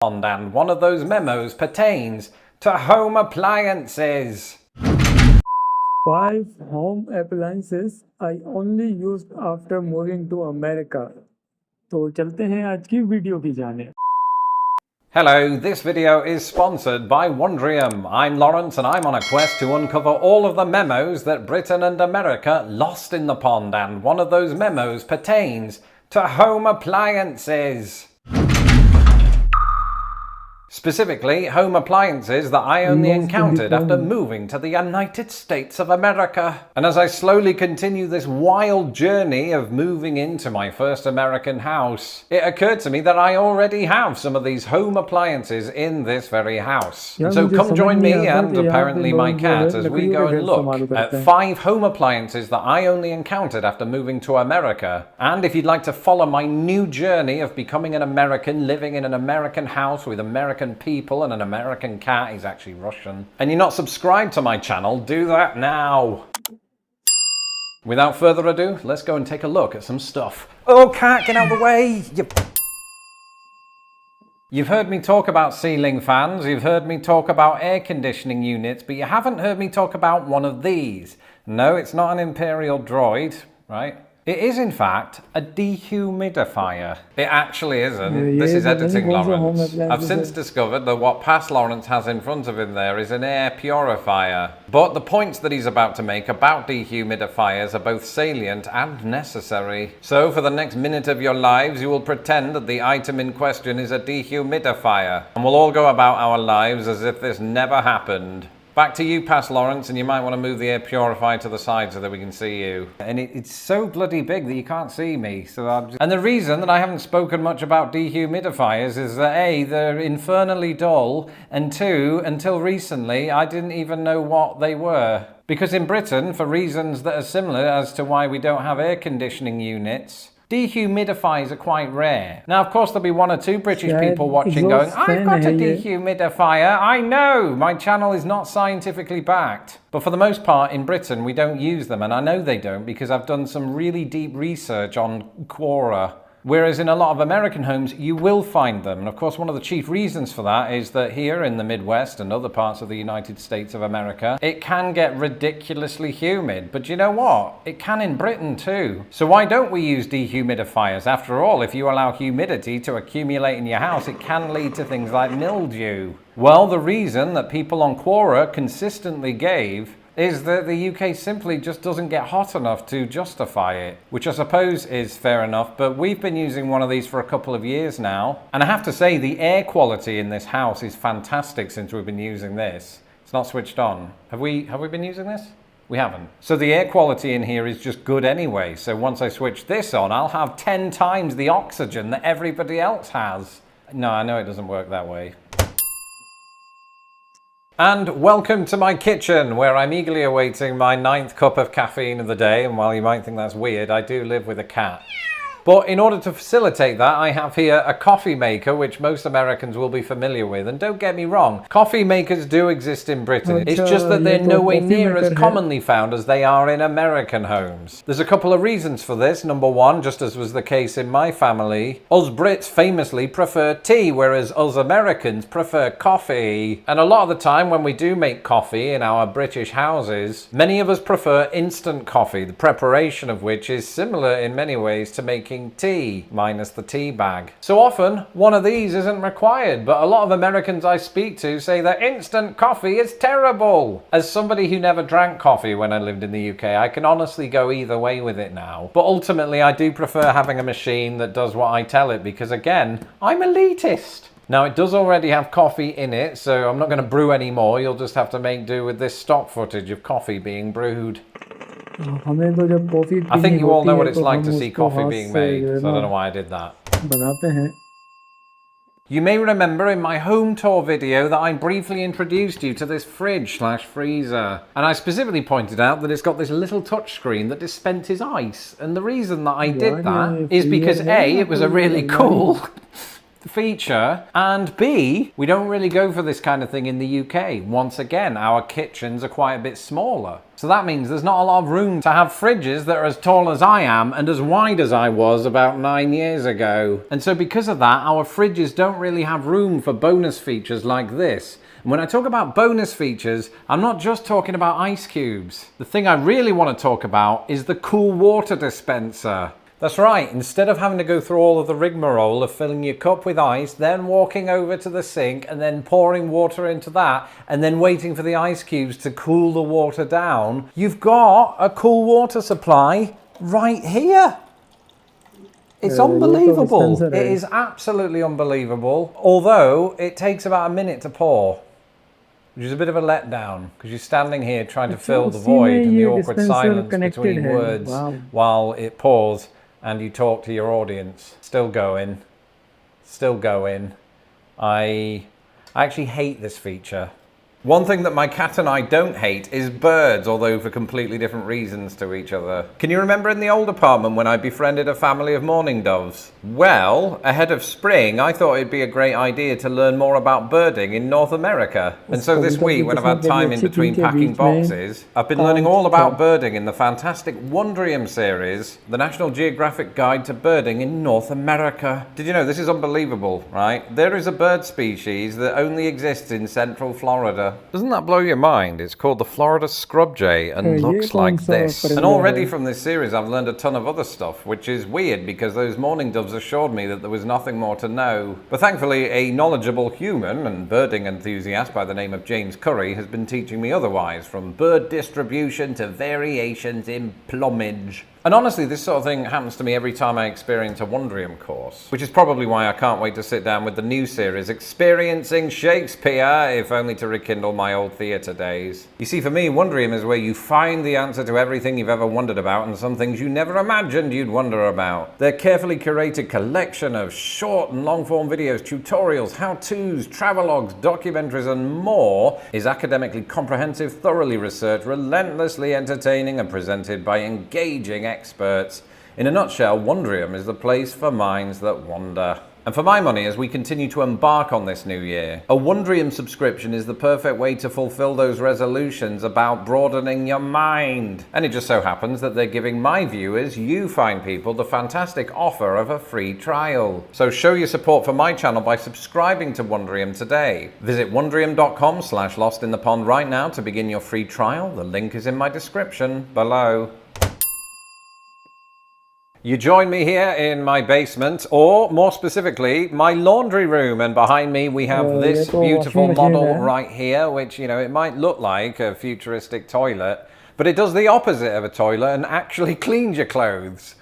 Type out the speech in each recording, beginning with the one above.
And one of those memos pertains to home appliances. 5 home appliances I only used after moving to America. तो चलते हैं आज की video की जाने. Hello, this video is sponsored by Wondrium. I'm Lawrence and I'm on a quest to uncover all of the memos that Britain and America lost in the pond, and one of those memos pertains to home appliances. Specifically, home appliances that I only encountered after moving to the United States of America. And as I slowly continue this wild journey of moving into my first American house, it occurred to me that I already have some of these home appliances in this very house. And so come join me and apparently my cat as we go and look at 5 home appliances that I only encountered after moving to America. And if you'd like to follow my new journey of becoming an American, living in an American house with American people and an American cat, he's actually Russian, and you're not subscribed to my channel, do that now. Without further ado, let's go and take a look at some stuff. Oh, cat, get out of the way! You've heard me talk about ceiling fans, you've heard me talk about air conditioning units, but you haven't heard me talk about one of these. No, it's not an Imperial droid, right? It is, in fact, a dehumidifier. It actually isn't. This is editing Lawrence. I've since discovered that what past Lawrence has in front of him there is an air purifier. But the points that he's about to make about dehumidifiers are both salient and necessary. So for the next minute of your lives, you will pretend that the item in question is a dehumidifier. And we'll all go about our lives as if this never happened. Back to you, past Lawrence, and you might want to move the air purifier to the side so that we can see you. And it's so bloody big that you can't see me. And the reason that I haven't spoken much about dehumidifiers is that A, they're infernally dull, and 2, until recently, I didn't even know what they were. Because in Britain, for reasons that are similar as to why we don't have air conditioning units, dehumidifiers are quite rare. Now, of course, there'll be 1 or 2 British people watching going, I've got a dehumidifier. I know, my channel is not scientifically backed. But for the most part, in Britain, we don't use them. And I know they don't because I've done some really deep research on Quora. Whereas in a lot of American homes, you will find them. And of course, one of the chief reasons for that is that here in the Midwest and other parts of the United States of America, it can get ridiculously humid. But you know what? It can in Britain too. So why don't we use dehumidifiers? After all, if you allow humidity to accumulate in your house, it can lead to things like mildew. Well, the reason that people on Quora consistently gave is that the UK simply just doesn't get hot enough to justify it, which I suppose is fair enough, but we've been using one of these for a couple of years now, and I have to say the air quality in this house is fantastic since we've been using this. It's not switched on. Have we been using this? We haven't. So the air quality in here is just good anyway, so once I switch this on, I'll have 10 times the oxygen that everybody else has. No, I know it doesn't work that way. And welcome to my kitchen, where I'm eagerly awaiting my 9th cup of caffeine of the day. And while you might think that's weird, I do live with a cat. But in order to facilitate that, I have here a coffee maker, which most Americans will be familiar with. And don't get me wrong, coffee makers do exist in Britain. It's just that they're nowhere near as commonly found as they are in American homes. There's a couple of reasons for this. Number 1, just as was the case in my family, us Brits famously prefer tea, whereas us Americans prefer coffee. And a lot of the time when we do make coffee in our British houses, many of us prefer instant coffee, the preparation of which is similar in many ways to making tea, minus the tea bag. So often, one of these isn't required, but a lot of Americans I speak to say that instant coffee is terrible. As somebody who never drank coffee when I lived in the UK, I can honestly go either way with it now. But ultimately, I do prefer having a machine that does what I tell it, because again, I'm elitist. Now, it does already have coffee in it, so I'm not going to brew any more. You'll just have to make do with this stock footage of coffee being brewed. I think you all know what it's like to see coffee being made, so I don't know why I did that. You may remember in my home tour video that I briefly introduced you to this fridge/freezer. And I specifically pointed out that it's got this little touchscreen that dispenses ice. And the reason that I did that is because A, it was a really cool feature, and B, we don't really go for this kind of thing in the UK. Once again, our kitchens are quite a bit smaller. So that means there's not a lot of room to have fridges that are as tall as I am and as wide as I was about 9 years ago. And so because of that, our fridges don't really have room for bonus features like this. And when I talk about bonus features, I'm not just talking about ice cubes. The thing I really want to talk about is the cool water dispenser. That's right, instead of having to go through all of the rigmarole of filling your cup with ice, then walking over to the sink and then pouring water into that and then waiting for the ice cubes to cool the water down, you've got a cool water supply right here. It's unbelievable. It is absolutely unbelievable, although it takes about a minute to pour, which is a bit of a letdown because you're standing here trying to fill the void and the awkward silence between words while it pours. And you talk to your audience. Still going. Still going. I actually hate this feature. One thing that my cat and I don't hate is birds, although for completely different reasons to each other. Can you remember in the old apartment when I befriended a family of mourning doves? Well, ahead of spring, I thought it'd be a great idea to learn more about birding in North America. And so this week, when I've had time in between packing boxes, I've been learning all about birding in the fantastic Wondrium series, the National Geographic Guide to Birding in North America. Did you know, this is unbelievable, right? There is a bird species that only exists in Central Florida. Doesn't that blow your mind? It's called the Florida scrub jay and looks like this. And already from this series I've learned a ton of other stuff, which is weird because those mourning doves assured me that there was nothing more to know. But thankfully a knowledgeable human and birding enthusiast by the name of James Curry has been teaching me otherwise, from bird distribution to variations in plumage. And honestly, this sort of thing happens to me every time I experience a Wondrium course, which is probably why I can't wait to sit down with the new series, Experiencing Shakespeare, if only to rekindle my old theatre days. You see, for me, Wondrium is where you find the answer to everything you've ever wondered about and some things you never imagined you'd wonder about. Their carefully curated collection of short and long-form videos, tutorials, how-tos, travelogues, documentaries, and more is academically comprehensive, thoroughly researched, relentlessly entertaining, and presented by engaging experts. In a nutshell, Wondrium is the place for minds that wander. And for my money, as we continue to embark on this new year, a Wondrium subscription is the perfect way to fulfill those resolutions about broadening your mind. And it just so happens that they're giving my viewers, you fine people, the fantastic offer of a free trial. So show your support for my channel by subscribing to Wondrium today. Visit wondrium.com/lostinthepond right now to begin your free trial. The link is in my description below. You join me here in my basement, or more specifically, my laundry room. And behind me we have this beautiful model right here, which, you know, it might look like a futuristic toilet, but it does the opposite of a toilet and actually cleans your clothes.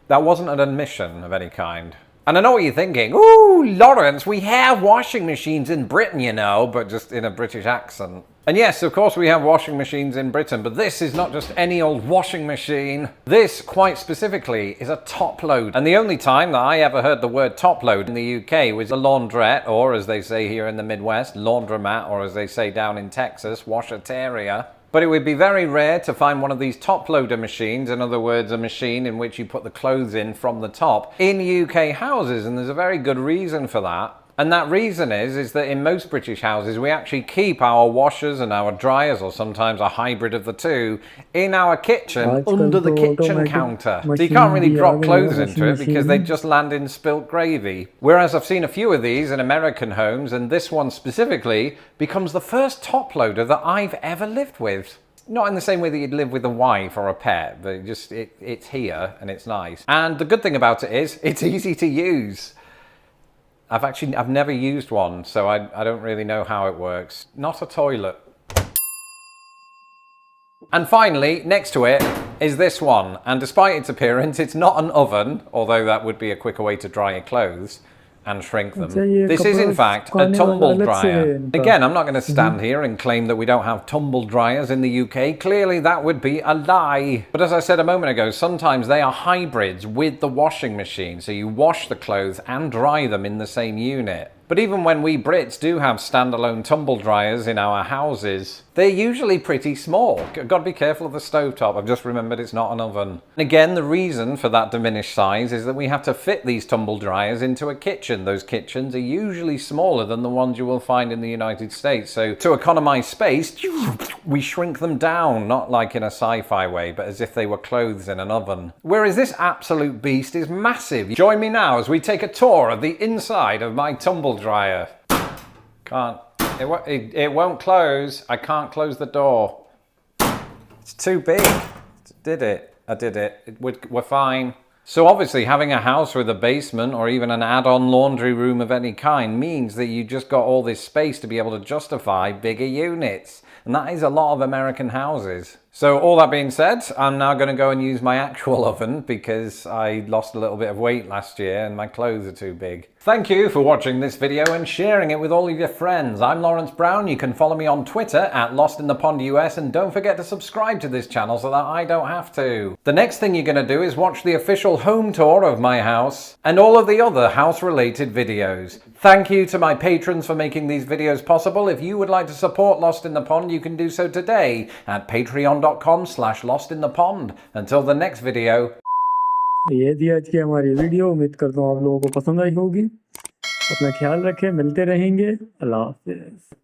That wasn't an admission of any kind. And I know what you're thinking. Ooh, Lawrence, we have washing machines in Britain, you know, but just in a British accent. And yes, of course we have washing machines in Britain, but this is not just any old washing machine. This, quite specifically, is a top load. And the only time that I ever heard the word top load in the UK was a laundrette, or as they say here in the Midwest, laundromat, or as they say down in Texas, washateria. But it would be very rare to find one of these top loader machines, in other words, a machine in which you put the clothes in from the top, in UK houses, and there's a very good reason for that. And that reason is that in most British houses we actually keep our washers and our dryers, or sometimes a hybrid of the two, in our kitchen under the kitchen counter. So you can't really drop clothes into it because they just land in spilt gravy. Whereas I've seen a few of these in American homes, and this one specifically becomes the first top loader that I've ever lived with. Not in the same way that you'd live with a wife or a pet, but it's here and it's nice. And the good thing about it is it's easy to use. I've never used one, so I don't really know how it works. Not a toilet. And finally, next to it is this one. And despite its appearance, it's not an oven, although that would be a quicker way to dry your clothes and shrink them. This is in fact a tumble dryer. Again, I'm not going to stand here and claim that we don't have tumble dryers in the UK. Clearly that would be a lie. But as I said a moment ago, sometimes they are hybrids with the washing machine. So you wash the clothes and dry them in the same unit. But even when we Brits do have standalone tumble dryers in our houses, they're usually pretty small. Got to be careful of the stovetop. I've just remembered it's not an oven. And again, the reason for that diminished size is that we have to fit these tumble dryers into a kitchen. Those kitchens are usually smaller than the ones you will find in the United States. So to economize space, we shrink them down, not like in a sci-fi way, but as if they were clothes in an oven. Whereas this absolute beast is massive. Join me now as we take a tour of the inside of my tumble dryer. Can't. It won't close. I can't close the door. It's too big. Did it? I did it. We're fine. So obviously having a house with a basement or even an add-on laundry room of any kind means that you just got all this space to be able to justify bigger units. And that is a lot of American houses. So all that being said, I'm now going to go and use my actual oven because I lost a little bit of weight last year and my clothes are too big. Thank you for watching this video and sharing it with all of your friends. I'm Lawrence Brown. You can follow me on Twitter at LostInThePondUS, and don't forget to subscribe to this channel so that I don't have to. The next thing you're going to do is watch the official home tour of my house and all of the other house-related videos. Thank you to my patrons for making these videos possible. If you would like to support Lost in the Pond, you can do so today at patreon.com/lostinthepond. Until the next video. ये थी आज की हमारी video. उम्मीद करता हूँ आप लोगों को पसंद आई होगी। अपना ख्याल रखें, मिलते रहेंगे। अल्लाह हाफिज़।